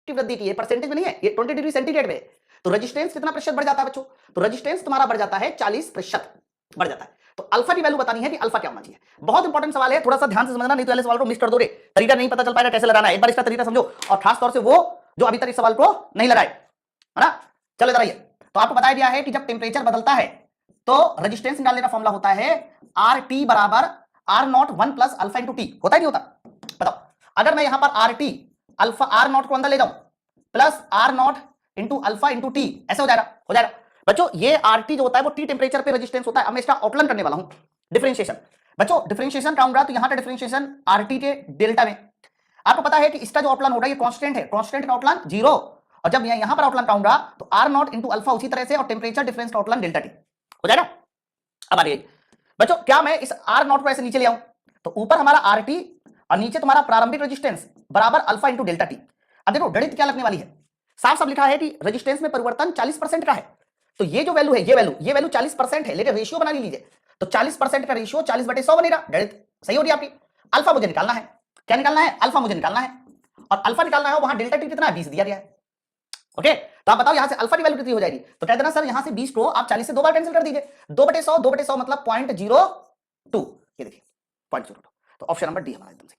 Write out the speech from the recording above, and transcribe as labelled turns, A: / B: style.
A: की वृद्धि की है, परसेंटेज में नहीं है, ये 20 डिग्री सेंटीग्रेड में है। तो रेजिस्टेंस कितना प्रतिशत बढ़ जाता है बच्चों? तो रेजिस्टेंस तुम्हारा बढ़ जाता है 40% बढ़ जाता है। तो अल्फा की वैल्यू बतानी है कि अल्फा क्या होना चाहिए। बहुत इंपॉर्टेंट सवाल है, थोड़ा सा ध्यान से समझना, नहीं तो सवाल को मिस कर दोगे, तरीका नहीं पता चल पाएगा कैसे लगाना है। एक बार इसका तरीका समझो, और खास तौर से वो जो अभी तक इस सवाल को नहीं लगाए, है ना। चलो इधर आइए। तो आपको बताया गया है कि जब टेम्परेचर बदलता है तो रेजिस्टेंस निकालने का फॉर्मूला होता है आर टी बराबर R naught 1 plus alpha into T. होता है नहीं होता? बताओ, अगर मैं यहां पर R T alpha R naught को अंदर ले जाऊं plus R naught into alpha into T, ऐसे हो जाएगा, हो जाएगा बच्चों। ये आर टी जो होता है वो टी टेम्परेचर पे रेजिस्टेंस होता है। अब मैं इसका आउटलाइन करने वाला हूं, डिफरेंशिएशन। बच्चों डिफरेंशिएशन कराऊंगा तो यहां का डिफरेंशिएशन आर टी के डेल्टा में। आपको पता है कि इसका जो आउटलाइन होगा ये कांस्टेंट है, कांस्टेंट का आउटलाइन 0, और जब मैं यहां पर आउटलाइन कराऊंगा तो आर नॉट इंटू अल्फा उसी तरह से, और टेम्परेचर डिफरेंस का आउटलाइन डेल्टा टी हो जाएगा। अब आ रही बच्चों, क्या मैं इस आर नॉट को ऐसे नीचे ले आऊं तो ऊपर हमारा आर टी और नीचे तुम्हारा प्रारंभिक रेजिस्टेंस बराबर अल्फा इंटू डेल्टा टी। अब देखो गणित क्या लगने वाली है, साफ साफ लिखा है कि रेजिस्टेंस में परिवर्तन 40% का है। तो ये जो वैल्यू है, ये वैल्यू 40% है, लेकिन रेशियो बना लीजिए तो 40% का रेशियो 40/100 बनेगा। गणित सही हो रही है आपकी। अल्फा मुझे निकालना है, क्या निकालना है? अल्फा मुझे निकालना है, और अल्फा निकालना है, वहां डेल्टा टी कितना है? 20 दिया गया है। ओके, तो आप बताओ यहां से अल्फा की वैल्यू कितनी हो जाएगी? तो कह देना सर यहां से 20 को आप 40 से 2 बार कैंसिल कर दीजिए, 2/100 मतलब 0.02, ये देखिए 0.02। तो ऑप्शन नंबर डी हमारा एकदम सही।